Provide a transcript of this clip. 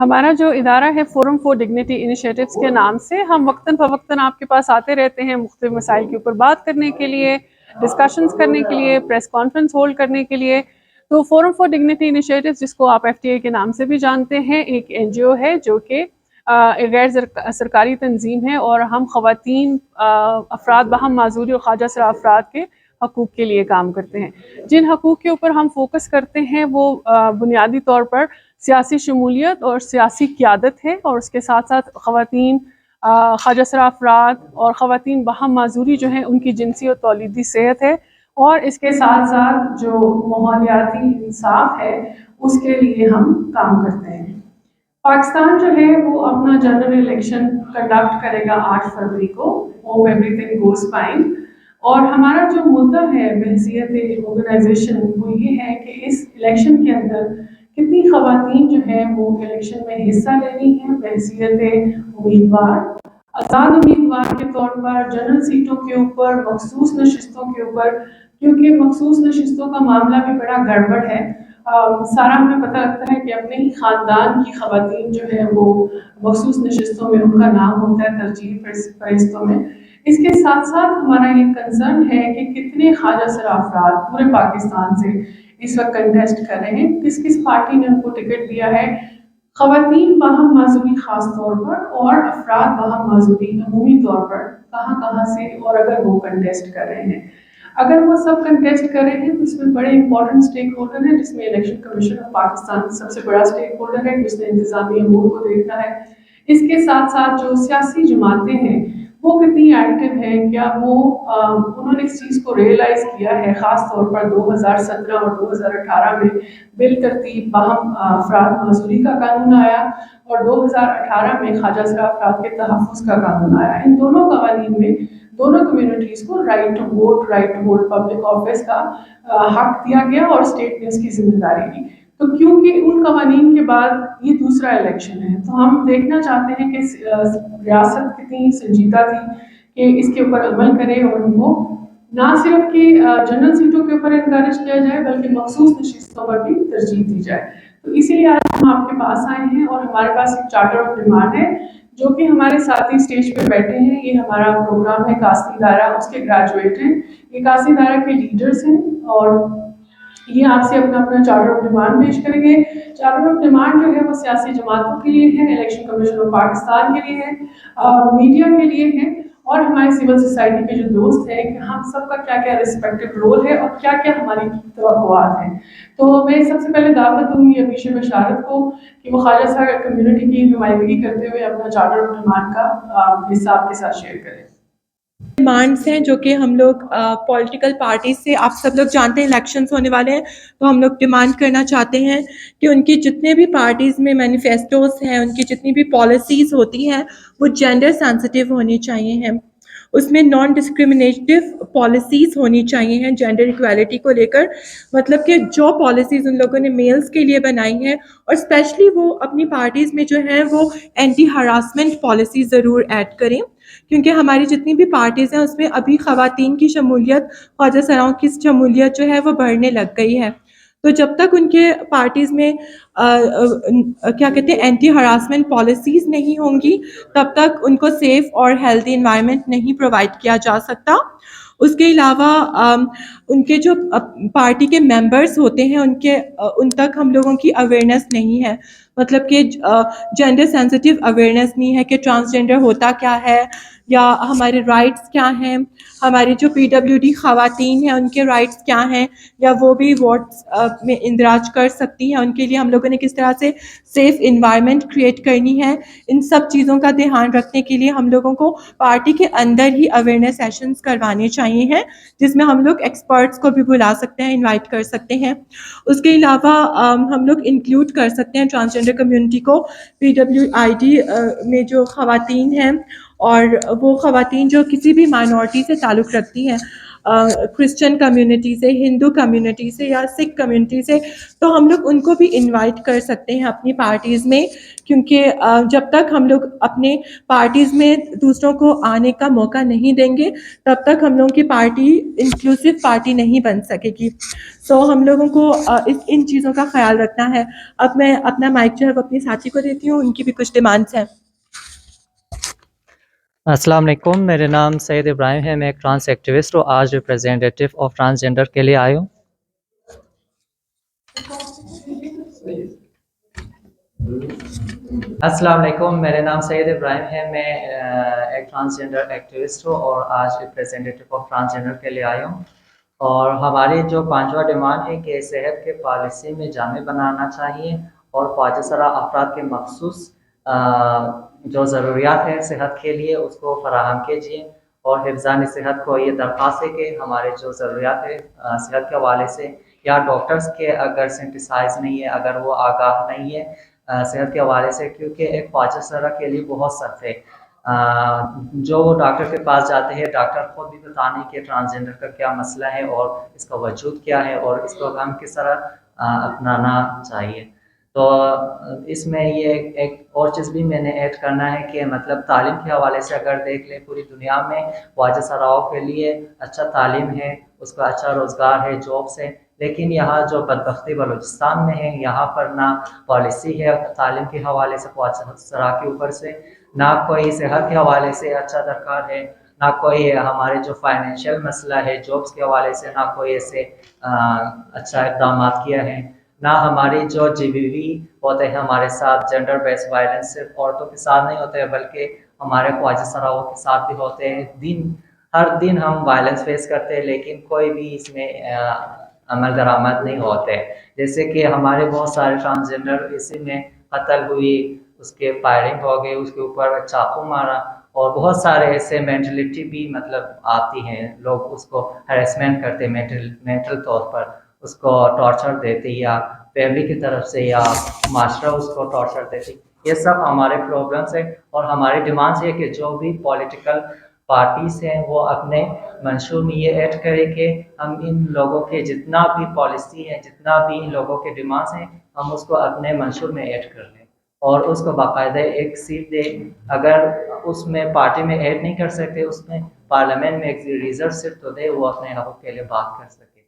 ہمارا جو ادارہ ہے فورم فور ڈگنیٹی انیشیٹوز کے نام سے، ہم وقتاً فوقتاً آپ کے پاس آتے رہتے ہیں مختلف مسائل کے اوپر بات کرنے کے لیے، ڈسکشنز کرنے کے لیے، پریس کانفرنس ہولڈ کرنے کے لیے۔ تو فورم فور ڈگنیٹی انیشیٹوز، جس کو آپ FTA کے نام سے بھی جانتے ہیں، ایک NGO ہے جو کہ غیر سرکاری تنظیم ہے، اور ہم خواتین، افراد باہم معذوری اور خواجہ سرا افراد کے حقوق کے لیے کام کرتے ہیں۔ جن حقوق کے اوپر ہم فوکس کرتے ہیں وہ بنیادی طور پر سیاسی شمولیت اور سیاسی قیادت ہے، اور اس کے ساتھ ساتھ خواتین، خواجہ سرا افراد اور خواتین باہم معذوری جو ہیں ان کی جنسی اور تولیدی صحت ہے، اور اس کے ساتھ ساتھ جو ماحولیاتی انصاف ہے اس کے لیے ہم کام کرتے ہیں۔ پاکستان جو ہے وہ اپنا جنرل الیکشن کنڈکٹ کرے گا 8 فروری کو، hope everything goes fine, اور ہمارا جو مدعا ہے بحیثیت آرگنائزیشن وہ یہ ہے کہ اس الیکشن کے اندر کتنی خواتین جو ہیں وہ الیکشن میں حصہ لینی ہیں بحیثیت امیدوار، آزاد امیدوار کے طور پر، جنرل سیٹوں کے اوپر، مخصوص نشستوں کے اوپر، کیونکہ مخصوص نشستوں کا معاملہ بھی بڑا گڑبڑ ہے۔ سارا ہمیں پتہ لگتا ہے کہ اپنے ہی خاندان کی خواتین جو ہے وہ مخصوص نشستوں میں ان کا نام ہوتا ہے ترجیح فہرستوں میں۔ اس کے ساتھ ساتھ ہمارا یہ کنسرن ہے کہ کتنے خواجہ سرا افراد پورے پاکستان سے اس وقت کنٹیسٹ کر رہے ہیں، کس کس پارٹی نے ان کو ٹکٹ دیا ہے، خواتین باہم معذوری خاص طور پر اور افراد باہم معذوری عمومی طور پر کہاں کہاں سے، اور اگر وہ کنٹیسٹ کر رہے ہیں۔ اگر وہ سب کنٹیسٹ کر رہے ہیں تو اس میں بڑے امپورٹنٹ اسٹیک ہولڈر ہیں، جس میں الیکشن کمیشن آف پاکستان سب سے بڑا اسٹیک ہولڈر ہے جس نے انتظامی امور کو دیکھنا ہے۔ اس کے ساتھ ساتھ جو سیاسی جماعتیں ہیں وہ کتنی ایکٹیو ہیں، کیا وہ انہوں نے اس چیز کو ریئلائز کیا ہے، خاص طور پر 2017 اور 2018 میں بل ترتیب باہم افراد معذوری کا قانون آیا، اور 2018 میں خواجہ سرا افراد کے تحفظ کا قانون آیا۔ ان دونوں قوانین میں دونوں کمیونٹیز کو right to vote, right to hold public office کا حق دیا گیا، اور اسٹیٹ نے اس کی ذمہ داری لی۔ تو کیونکہ ان قوانین کے بعد یہ دوسرا الیکشن ہے، تو ہم دیکھنا چاہتے ہیں کہ ریاست کتنی سنجیدہ تھی کہ اس کے اوپر عمل کرے، اور ان کو نہ صرف کہ جنرل سیٹوں کے اوپر انکریج کیا جائے بلکہ مخصوص نشستوں پر بھی ترجیح دی جائے۔ تو اسی لیے آج ہم آپ کے پاس آئے ہیں، اور ہمارے پاس ایک چارٹر آف ڈیمانڈ ہے جو کہ ہمارے ساتھی اسٹیج پہ بیٹھے ہیں۔ یہ ہمارا پروگرام ہے کاستی ادارہ، اس کے گریجویٹ ہیں، یہ کاستی ادارہ کے لیڈرز ہیں، اور یہ آپ سے اپنا اپنا چارٹر آف ڈیمانڈ پیش کریں گے۔ چارٹر آف ڈیمانڈ جو ہے وہ سیاسی جماعتوں کے لیے ہے، الیکشن کمیشن آف پاکستان کے لیے ہے، میڈیا کے لیے ہے، اور ہمارے سول سوسائٹی کے جو دوست ہیں کہ ہم سب کا کیا کیا ریسپیکٹو رول ہے اور کیا کیا ہماری توقعات ہیں۔ تو میں سب سے پہلے دعوت دوں گی ابیش بشارت کو کہ وہ خواجہ سرا کمیونٹی کی نمائندگی کرتے ہوئے اپنا چارٹر آف ڈیمانڈ کا حصہ آپ کے ساتھ شیئر کریں۔ ڈیمانڈس ہیں جو کہ ہم لوگ پولیٹیکل پارٹیز سے، آپ سب لوگ جانتے ہیں الیکشنز ہونے والے ہیں، تو ہم لوگ ڈیمانڈ کرنا چاہتے ہیں کہ ان کی جتنے بھی پارٹیز میں مینیفیسٹوز ہیں، ان کی جتنی بھی پالیسیز ہوتی ہیں وہ جینڈر سینسٹیو ہونی چاہیے ہیں، اس میں نان ڈسکریمنیٹو پالیسیز ہونی چاہیے ہیں جینڈر ایکویلٹی کو لے کر، مطلب کہ جو پالیسیز ان لوگوں نے میلز کے لیے بنائی ہیں، اور اسپیشلی وہ اپنی پارٹیز میں جو ہے وہ اینٹی ہراسمنٹ پالیسی ضرور ایڈ کریں، کیونکہ ہماری جتنی بھی پارٹیز ہیں اس میں ابھی خواتین کی شمولیت، خواجہ سراؤں کی شمولیت جو ہے وہ بڑھنے لگ گئی ہے۔ تو جب تک ان کے پارٹیز میں کیا کہتے ہیں اینٹی ہراسمنٹ پالیسیز نہیں ہوں گی، تب تک ان کو سیف اور ہیلدی انوائرمنٹ نہیں پرووائڈ کیا جا سکتا۔ اس کے علاوہ ان کے جو پارٹی کے ممبرز ہوتے ہیں ان تک ہم لوگوں کی اویئرنیس نہیں ہے، مطلب کہ جینڈر سینسٹیو اویئرنیس نہیں ہے کہ ٹرانسجینڈر ہوتا کیا ہے، یا ہمارے رائٹس کیا ہیں، ہماری جو PWD خواتین ہیں ان کے رائٹس کیا ہیں، یا وہ بھی ووٹس میں اندراج کر سکتی ہیں، ان کے لیے ہم لوگوں نے کس طرح سے سیف انوائرمنٹ کریٹ کرنی ہے۔ ان سب چیزوں کا دھیان رکھنے کے لیے ہم لوگوں کو پارٹی کے اندر ہی اویئرنیس سیشنز کروانے چاہیے ہیں، جس میں ہم لوگ ایکسپرٹس کو بھی بلا سکتے ہیں، انوائٹ کر سکتے ہیں۔ اس کے علاوہ ہم لوگ انکلوڈ کر سکتے ہیں ٹرانسجینڈر کمیونٹی کو PWID میں جو خواتین ہیں، اور وہ خواتین جو کسی بھی مائنورٹی سے تعلق رکھتی ہیں۔ کرسچن کمیونٹی سے, ہندو کمیونٹی سے یا سکھ کمیونٹی سے, تو ہم لوگ ان کو بھی انوائٹ کر سکتے ہیں اپنی پارٹیز میں, کیونکہ جب تک ہم لوگ اپنے پارٹیز میں دوسروں کو آنے کا موقع نہیں دیں گے تب تک ہم لوگوں کی پارٹی انکلوسیو پارٹی نہیں بن سکے گی. سو ہم لوگوں کو ان چیزوں کا خیال رکھنا ہے. اب میں اپنا مائک جو ہے وہ اپنی ساتھی کو دیتی ہوں, ان کی بھی کچھ ڈیمانڈس ہیں. السلام علیکم, میرے نام سید ابراہیم ہے, میں ایک ٹرانس ایکٹیوسٹ ہوں. آج ریپرزینٹیو آف ٹرانسجینڈر کے لیے آیا ہوں. السلام علیکم, میرے نام سید ابراہیم ہے, میں ایک ٹرانسجینڈر ایکٹیوسٹ ہوں اور آج ریپرزینٹیو آف ٹرانسجینڈر کے لیے آیا ہوں. اور ہماری جو پانچواں ڈیمانڈ ہے کہ صحت کے پالیسی میں جامع بنانا چاہیے اور پاکستہ افراد کے مخصوص جو ضروریات ہیں صحت کے لیے اس کو فراہم کیجیے. اور حفظان صحت کو یہ درخواست ہے کہ ہمارے جو ضروریات ہے صحت کے حوالے سے یا ڈاکٹرز کے اگر سینٹیسائز نہیں ہے, اگر وہ آگاہ نہیں ہے صحت کے حوالے سے, کیونکہ ایک پاکستہ کے لیے بہت سخت ہے. جو ڈاکٹر کے پاس جاتے ہیں ڈاکٹر خود بھی بتانے کہ ٹرانسجینڈر کا کیا مسئلہ ہے اور اس کا وجود کیا ہے اور اس کو ہم کس طرح اپنانا چاہیے. تو اس میں یہ ایک اور چیز بھی میں نے ایڈ کرنا ہے کہ مطلب تعلیم کے حوالے سے اگر دیکھ لیں پوری دنیا میں واجد سراؤ کے لیے اچھا تعلیم ہے, اس کا اچھا روزگار ہے, جابس ہے, لیکن یہاں جو بدبختی بلوچستان میں ہے یہاں پر نہ پالیسی ہے تعلیم کے حوالے سے واجد سرا کے اوپر سے, نہ کوئی صحت کے حوالے سے اچھا درکار ہے, نہ کوئی ہمارے جو فائنینشیل مسئلہ ہے جابس کے حوالے سے نہ کوئی ایسے اچھا اقدامات کیا ہے, نہ ہماری جو جی بی وی ہوتے ہیں ہمارے ساتھ جینڈر بیس وائلنس صرف عورتوں کے ساتھ نہیں ہوتے بلکہ ہمارے خواجہ سراؤں کے ساتھ بھی ہوتے ہیں. ہر دن ہم وائلنس فیس کرتے ہیں لیکن کوئی بھی اس میں عمل درآمد نہیں ہوتے. جیسے کہ ہمارے بہت سارے ٹرانسجینڈر اسی میں قتل ہوئی, اس کے فائرنگ ہو گئی, اس کے اوپر چاقو مارا, اور بہت سارے ایسے مینٹلٹی بھی مطلب آتی ہیں, لوگ اس کو ہریسمنٹ کرتے مینٹل طور پر, اس کو ٹارچر دیتے یا فیملی کی طرف سے یا معاشرہ اس کو ٹارچر دیتی. یہ سب ہمارے پرابلمس ہیں اور ہماری ڈیمانڈس یہ کہ جو بھی پولیٹیکل پارٹیز ہیں وہ اپنے منشور میں یہ ایڈ کرے کہ ہم ان لوگوں کے جتنا بھی پالیسی ہے جتنا بھی ان لوگوں کے ڈیمانڈس ہیں ہم اس کو اپنے منشور میں ایڈ کر لیں اور اس کو باقاعدہ ایک سیٹ دے. اگر اس میں پارٹی میں ایڈ نہیں کر سکتے اس میں پارلیمنٹ میں ایک ریزرو سیٹ تو دے, وہ اپنے حقوق کے لیے بات کر سکے.